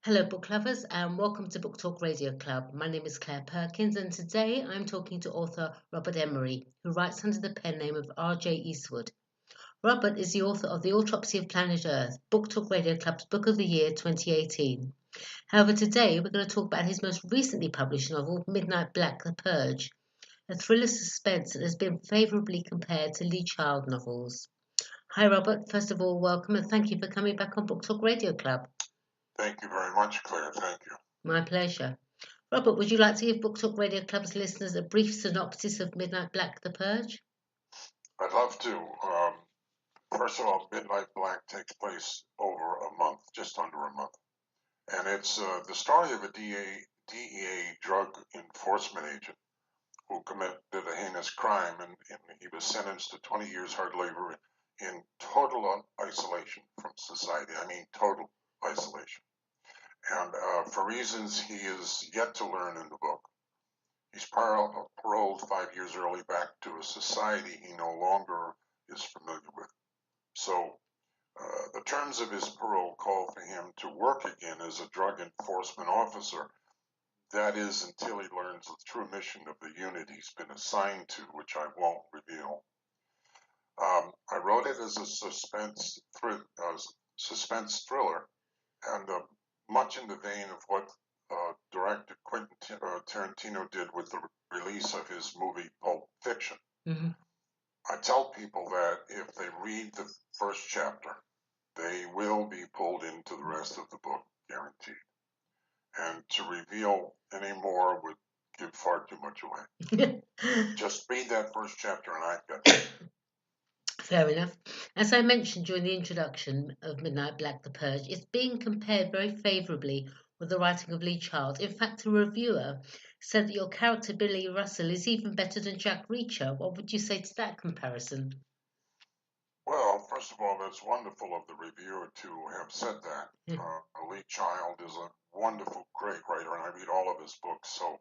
Hello, book lovers, and welcome to Book Talk Radio Club. My name is Claire Perkins, and today I'm talking to author Robert Emery, who writes under the pen name of R.J. Eastwood. Robert is the author of The Autopsy of Planet Earth, Book Talk Radio Club's Book of the Year 2018. However, today we're going to talk about his most recently published novel, Midnight Black: The Purge, a thriller suspense that has been favourably compared to Lee Child novels. Hi, Robert. First of all, welcome, and thank you for coming back on Book Talk Radio Club. Thank you very much, Claire. Thank you. My pleasure. Robert, would you like to give Book Talk Radio Club's listeners a brief synopsis of Midnight Black: The Purge? I'd love to. First of all, Midnight Black takes place over a month, just under a month. And it's the story of a DEA drug enforcement agent who committed a heinous crime, and he was sentenced to 20 years hard labor in total isolation from society. I mean, total isolation. And for reasons he is yet to learn in the book, he's paroled 5 years early back to a society he no longer is familiar with. So the terms of his parole call for him to work again as a drug enforcement officer. That is until he learns the true mission of the unit he's been assigned to, which I won't reveal. I wrote it as a suspense thriller, and much in the vein of what director Quentin Tarantino did with the release of his movie Pulp Fiction. Mm-hmm. I tell people that if they read the first chapter, they will be pulled into the rest of the book, guaranteed. And to reveal any more would give far too much away. Just read that first chapter and I've got it. Fair enough. As I mentioned during the introduction of Midnight Black: The Purge, it's being compared very favourably with the writing of Lee Child. In fact, a reviewer said that your character Billy Russell is even better than Jack Reacher. What would you say to that comparison? Well, first of all, that's wonderful of the reviewer to have said that. Lee Child is a wonderful, great writer, and I read all of his books, so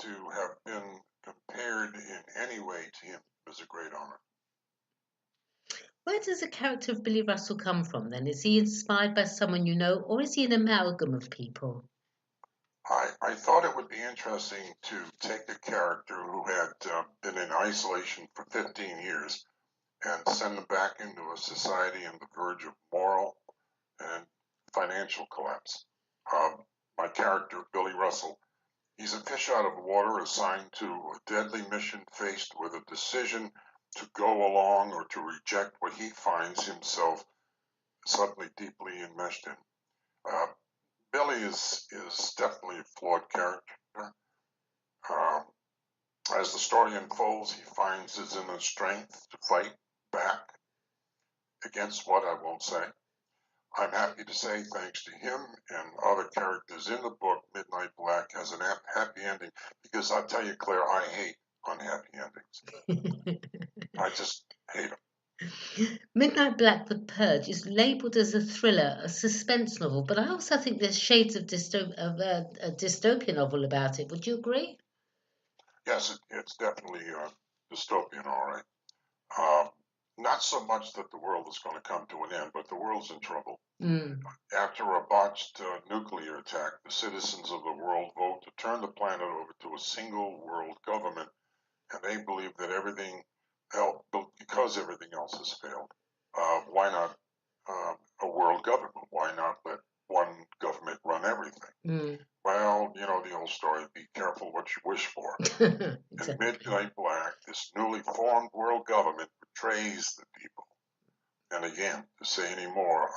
to have been compared in any way to him is a great honor. Where does the character of Billy Russell come from then? Is he inspired by someone you know, or is he an amalgam of people? I thought it would be interesting to take a character who had been in isolation for 15 years and send them back into a society on the verge of moral and financial collapse. My character, Billy Russell, he's a fish out of water assigned to a deadly mission faced with a decision to go along or to reject what he finds himself suddenly deeply enmeshed in. Billy is definitely a flawed character. As the story unfolds, he finds his inner strength to fight back against what I won't say. I'm happy to say, thanks to him and other characters in the book, Midnight Black has an happy ending, because I'll tell you, Claire, I hate unhappy endings. I just hate them. Midnight Black: The Purge is labelled as a thriller, a suspense novel, but I also think there's shades of a dystopian novel about it. Would you agree? Yes, it's definitely dystopian, all right. Not so much that the world is going to come to an end, but the world's in trouble. After a botched nuclear attack, the citizens of the world vote to turn the planet over to a single world government, and they believe that everything else, because everything else has failed, why not a world government? Why not let one government run everything? Well, you know the old story, be careful what you wish for. Exactly. In Midnight Black, this newly formed world government betrays the people. And again, to say any more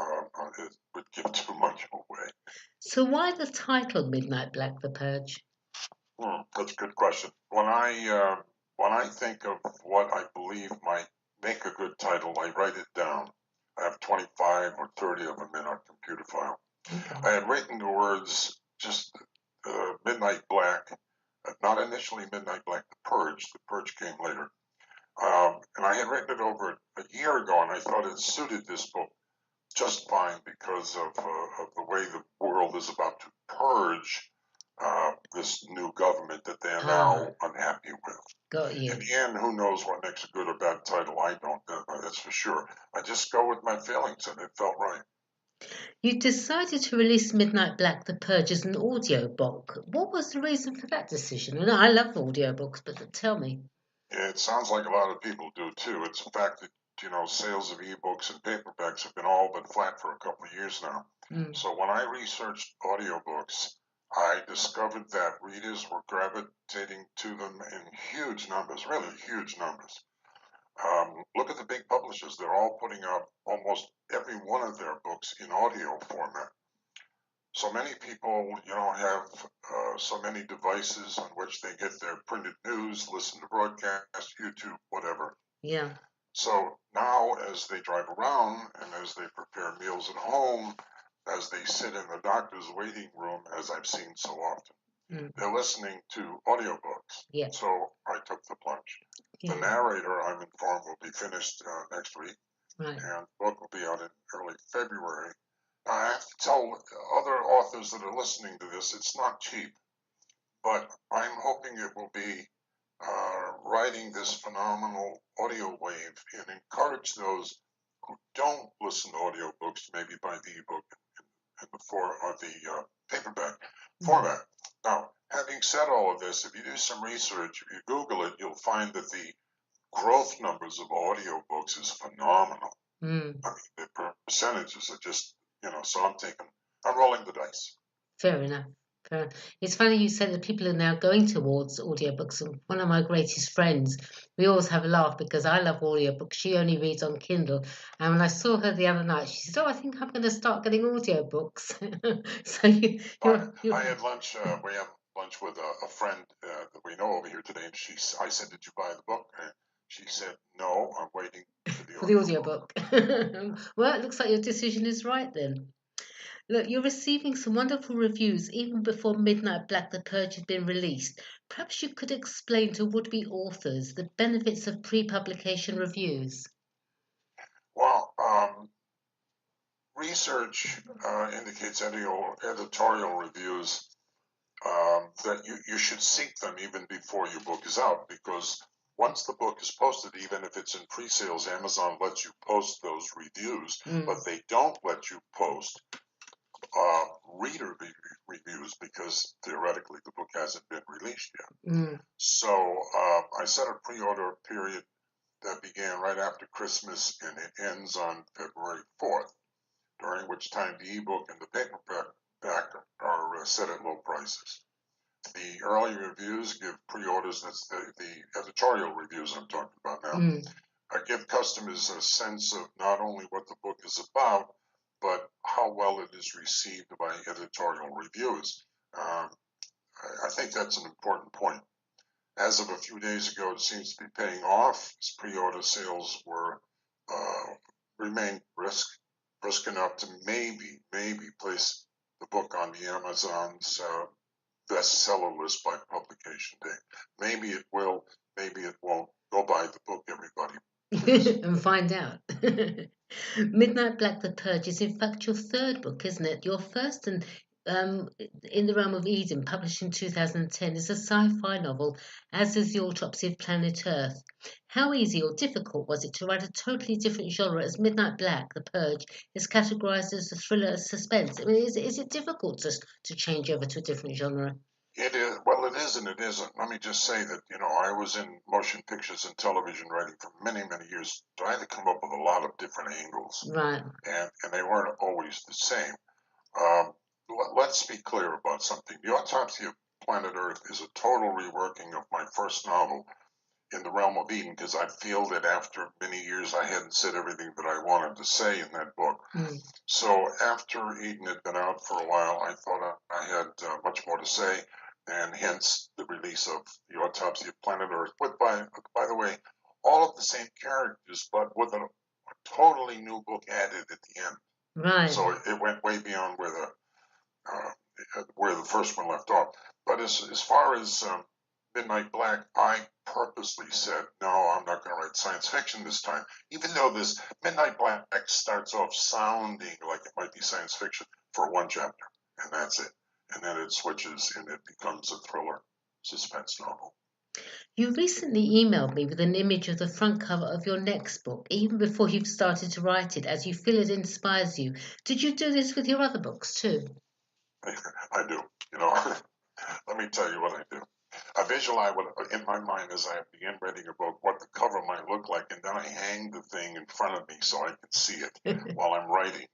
it would give too much away. So why the title Midnight Black: The Purge? That's a good question. When I think of what I believe might make a good title, I write it down. I have 25 or 30 of them in our computer file. Okay. I had written the words just Midnight Black, not initially Midnight Black: The Purge. The Purge came later. And I had written it over a year ago, and I thought it suited this book just fine because of the way the world is about to purge this new government that they are now unhappy with. Got you. In the end, who knows what makes a good or bad title? I don't, that's for sure. I just go with my feelings, and it felt right. You decided to release Midnight Black: The Purge as an audiobook. What was the reason for that decision? And I love audiobooks, but tell me. It sounds like a lot of people do too. It's a fact that, sales of ebooks and paperbacks have been all but flat for a couple of years now. Mm, So when I researched audiobooks, I discovered that readers were gravitating to them in huge numbers, really huge numbers. Look at the big publishers. They're all putting out almost every one of their books in audio format. So many people, have so many devices on which they get their printed news, listen to broadcasts, YouTube, whatever. yeah. So now, as they drive around and as they prepare meals at home, as they sit in the doctor's waiting room, as I've seen so often, Mm, they're listening to audiobooks. yeah. So I took the plunge. The Yeah. narrator, I'm informed, will be finished next week, Right. and the book will be out in early February. I have to tell other authors that are listening to this, it's not cheap, but I'm hoping it will be riding this phenomenal audio wave and encourage those who don't listen to audiobooks to maybe buy the ebook in the paperback Mm, format. Now, having said all of this, if you do some research, if you Google it, you'll find that the growth numbers of audiobooks is phenomenal. mm. I mean, the percentages are just, so I'm rolling the dice. Fair enough. Fair enough. It's funny you said that people are now going towards audiobooks. And one of my greatest friends, we always have a laugh because I love audiobooks. She only reads on Kindle. And when I saw her the other night, she said, "Oh, I think I'm going to start getting audiobooks." So I, I you're had lunch. We had lunch with a friend that we know over here today, and I said, "Did you buy the book?" And she said, "No, I'm waiting for the for the audiobook." audiobook. Well, it looks like your decision is right then. Look, you're receiving some wonderful reviews even before Midnight Black: The Purge has been released. Perhaps you could explain to would-be authors the benefits of pre-publication reviews. Well, research indicates editorial reviews that you should seek them even before your book is out, because once the book is posted, even if it's in pre-sales, Amazon lets you post those reviews, Mm, but they don't let you post uh, reader reviews because theoretically the book hasn't been released yet. mm, So I set a pre-order period that began right after Christmas and it ends on February 4th, during which time the ebook and the paperback are set at low prices. The early reviews give pre-orders, that's the editorial reviews I'm talking about now, mm. give customers a sense of not only what the book is about, but how well it is received by editorial reviewers. Um, I think that's an important point. As of a few days ago, it seems to be paying off. As pre-order sales were remained brisk enough to maybe place the book on the Amazon's bestseller list by publication date. Maybe it will, maybe it won't. Go buy the book, everybody, please. And find out. Midnight Black: The Purge is in fact your third book, isn't it? Your first and um, In the Realm of Eden, published in 2010, is a sci-fi novel, as is The Autopsy of Planet Earth. How easy or difficult was it to write a totally different genre, as Midnight Black: The Purge is categorized as a thriller suspense? I mean, is it difficult to change over to a different genre? It is, well, it is and it isn't. Let me just say that, I was in motion pictures and television writing for many years, so I had to come up with a lot of different angles, Right. and they weren't always the same. Um, let's be clear about something. The Autopsy of Planet Earth is a total reworking of my first novel, In the Realm of Eden, because I feel that after many years I hadn't said everything that I wanted to say in that book. Mm, So after Eden had been out for a while, I thought I had much more to say, and hence the release of The Autopsy of Planet Earth. But by the way, all of the same characters, but with a totally new book added at the end. right. So it went way beyond where the first one left off. But as far as Midnight Black, I purposely said, no, I'm not going to write science fiction this time, even though this Midnight Black starts off sounding like it might be science fiction for one chapter, and that's it. And then it switches and it becomes a thriller suspense novel. You recently emailed me with an image of the front cover of your next book, even before you've started to write it, as you feel it inspires you. Did you do this with your other books too? I do. You know, let me tell you what I do. I visualize what in my mind as I begin writing a book, what the cover might look like, and then I hang the thing in front of me so I can see it while I'm writing.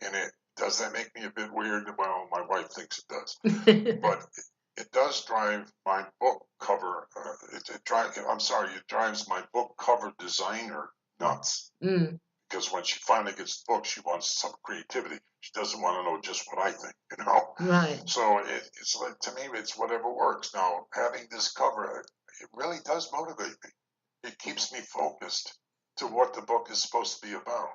And it does that make me a bit weird? Well, my wife thinks it does, but it does drive my book cover. It drives my book cover designer nuts. Mm, Because when she finally gets the book, she wants some creativity. She doesn't want to know just what I think, you know. right. So it's like, to me, it's whatever works. Now, having this cover, it really does motivate me. It keeps me focused to what the book is supposed to be about.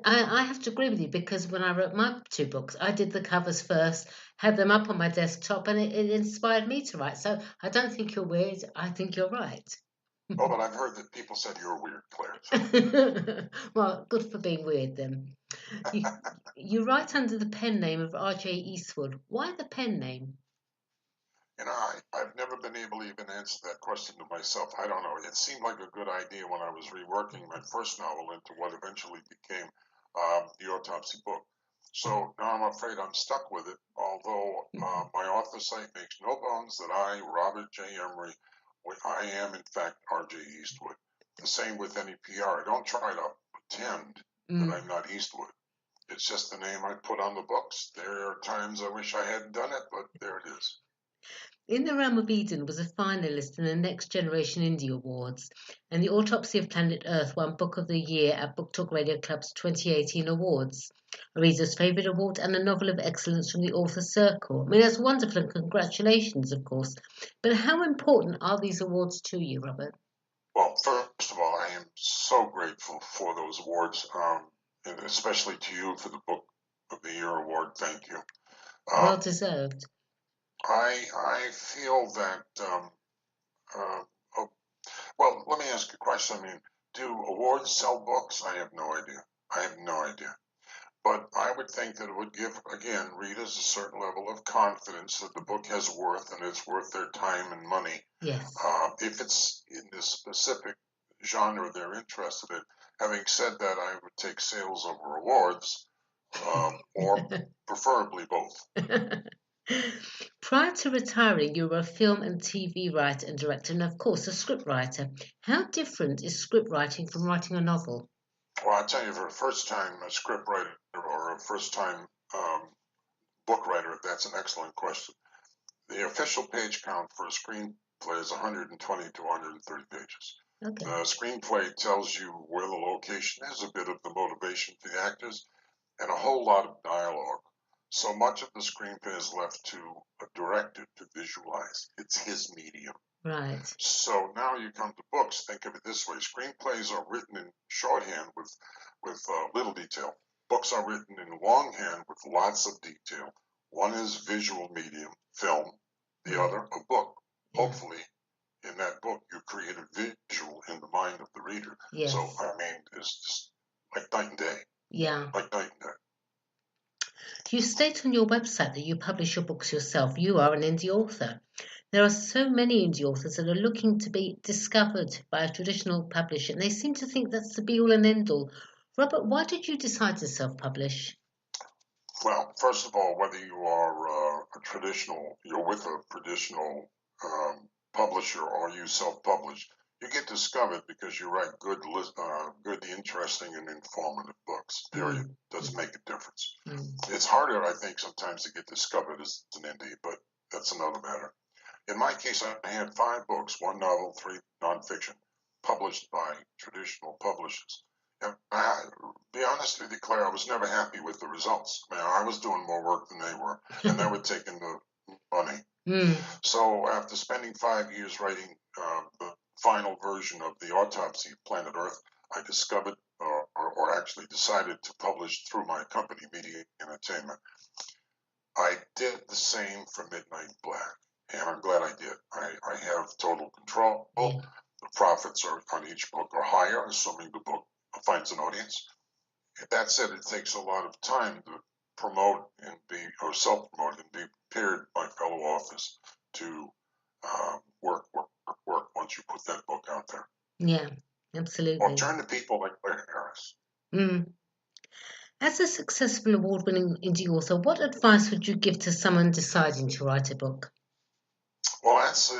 I have to agree with you because when I wrote my two books, I did the covers first, had them up on my desktop, and it inspired me to write. So I don't think you're weird. I think you're right. Oh, but I've heard that people said you're weird, Claire. So Well, good for being weird then. You, you write under the pen name of R.J. Eastwood. Why the pen name? I've never been able to even answer that question to myself. I don't know. It seemed like a good idea when I was reworking my first novel into what eventually became the autopsy book. So now I'm afraid I'm stuck with it, although my author site makes no bones that I, Robert J. Emery, I am in fact R.J. Eastwood. The same with any PR. I don't try to pretend that Mm. I'm not Eastwood. It's just the name I put on the books. There are times I wish I hadn't done it, but there it is. In the Realm of Eden was a finalist in the Next Generation Indie Awards, and The Autopsy of Planet Earth won Book of the Year at Book Talk Radio Club's 2018 awards, a Reader's Favourite Award and a Novel of Excellence from the Author Circle. I mean, that's wonderful and congratulations, of course. But how important are these awards to you, Robert? Well, first of all, I am so grateful for those awards, and especially to you for the Book of the Year award. Thank you. Well Um, deserved. I feel that. Uh, oh, well, let me ask you a question. I mean, do awards sell books? I have no idea. I have no idea. But I would think that it would give, again, readers a certain level of confidence that the book has worth and it's worth their time and money. Yes. If it's in this specific genre they're interested in. Having said that, I would take sales over awards, or preferably both. Prior to retiring, you were a film and TV writer and director, and of course, a scriptwriter. How different is script writing from writing a novel? Well, I tell you, for a first time script writer or a first time book writer, that's an excellent question. The official page count for a screenplay is 120 to 130 pages. Okay. The screenplay tells you where the location is, a bit of the motivation for the actors, and a whole lot of dialogue. So much of the screenplay is left to a director to visualize. It's his medium. Right. So now you come to books. Think of it this way: screenplays are written in shorthand with little detail. Books are written in longhand with lots of detail. One is visual medium, film. The Yeah. other, a book. Yeah. Hopefully, in that book, you create a visual in the mind of the reader. So Yes. I mean, it's just like night and day, Yeah. like night and day. You state on your website that you publish your books yourself. You are an indie author. There are so many indie authors that are looking to be discovered by a traditional publisher, and they seem to think that's the be all and end all. Robert, why did you decide to self publish? Well, first of all, whether you are you're with a traditional publisher or you self-publish, you get discovered because you write good, interesting, and informative books. Period. Mm, Doesn't mm, make a difference. mm. It's harder, I think, sometimes to get discovered as an indie, but that's another matter. In my case, I had 5 books, 1 novel, 3 nonfiction, published by traditional publishers. And be honest with you, Claire, I was never happy with the results. Man, I was doing more work than they were, and they were taking the money. Mm, So after spending 5 years writing the final version of the autopsy of Planet Earth, I discovered, or actually decided to publish through my company, Media Entertainment. I did the same for Midnight Black, and I'm glad I did. I have total control. yeah. The profits on each book are higher, assuming the book finds an audience. That said, it takes a lot of time to promote and or self-promote and be prepared by fellow authors to work once you put that book out there. Yeah, Or absolutely. turn to people like Claire Harris. Mm. As a successful award-winning indie author, what advice would you give to someone deciding to write a book? Well, that's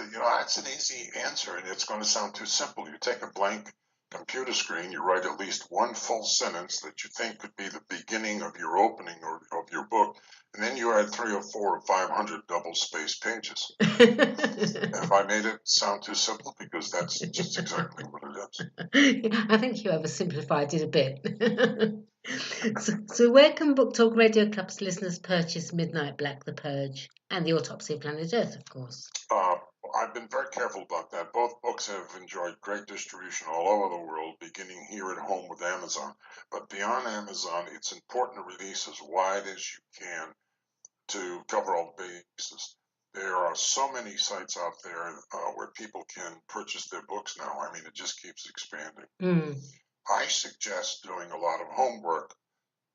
an easy answer, and it's going to sound too simple. You take a blank computer screen, you write at least one full sentence that you think could be the beginning of your opening or of your book, and then you add 3 or 4 or 500 double-spaced pages. Have I made it sound too simple? Because that's just exactly what it is. I think you oversimplified it a bit. So where can Book Talk Radio Club's listeners purchase Midnight Black, The Purge, and The Autopsy of Planet Earth, of course? I've been very careful about that. Both books have enjoyed great distribution all over the world, beginning here at home with Amazon. But beyond Amazon, it's important to release as wide as you can to cover all bases. There are so many sites out there where people can purchase their books now. I mean, it just keeps expanding. Mm. I suggest doing a lot of homework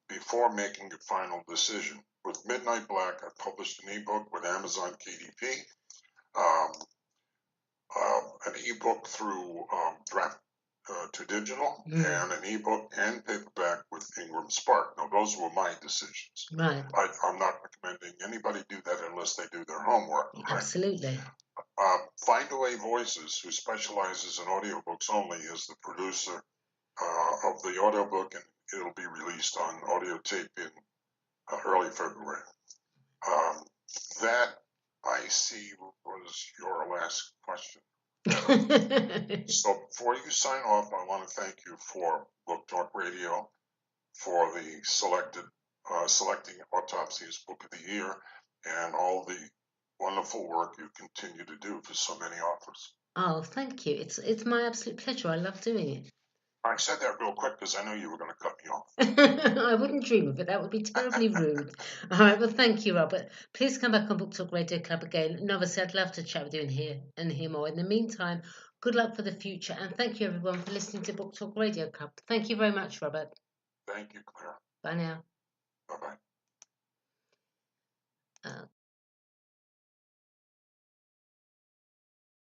before making a final decision. With Midnight Black, I published an ebook with Amazon KDP, um, an ebook through Draft to Digital, and an ebook and paperback with Ingram Spark. Now, those were my decisions. Right. I'm not recommending anybody do that unless they do their homework. Right? Absolutely. Findaway Voices, who specializes in audiobooks only, is the producer of the audiobook, and it'll be released on audio tape in early February. That I see was your last question. So before you sign off, I want to thank you for Book Talk Radio for the selecting Autopsy as Book of the Year and all the wonderful work you continue to do for so many authors. Oh, thank you. It's my absolute pleasure. I love doing it. I said that real quick because I knew you were going to cut me off. I wouldn't dream of it. That would be terribly rude. All right, well, thank you, Robert. Please come back on Book Talk Radio Club again. And obviously, I'd love to chat with you and hear more. In the meantime, good luck for the future. And thank you, everyone, for listening to Book Talk Radio Club. Thank you very much, Robert. Thank you, Claire. Bye now. Bye-bye.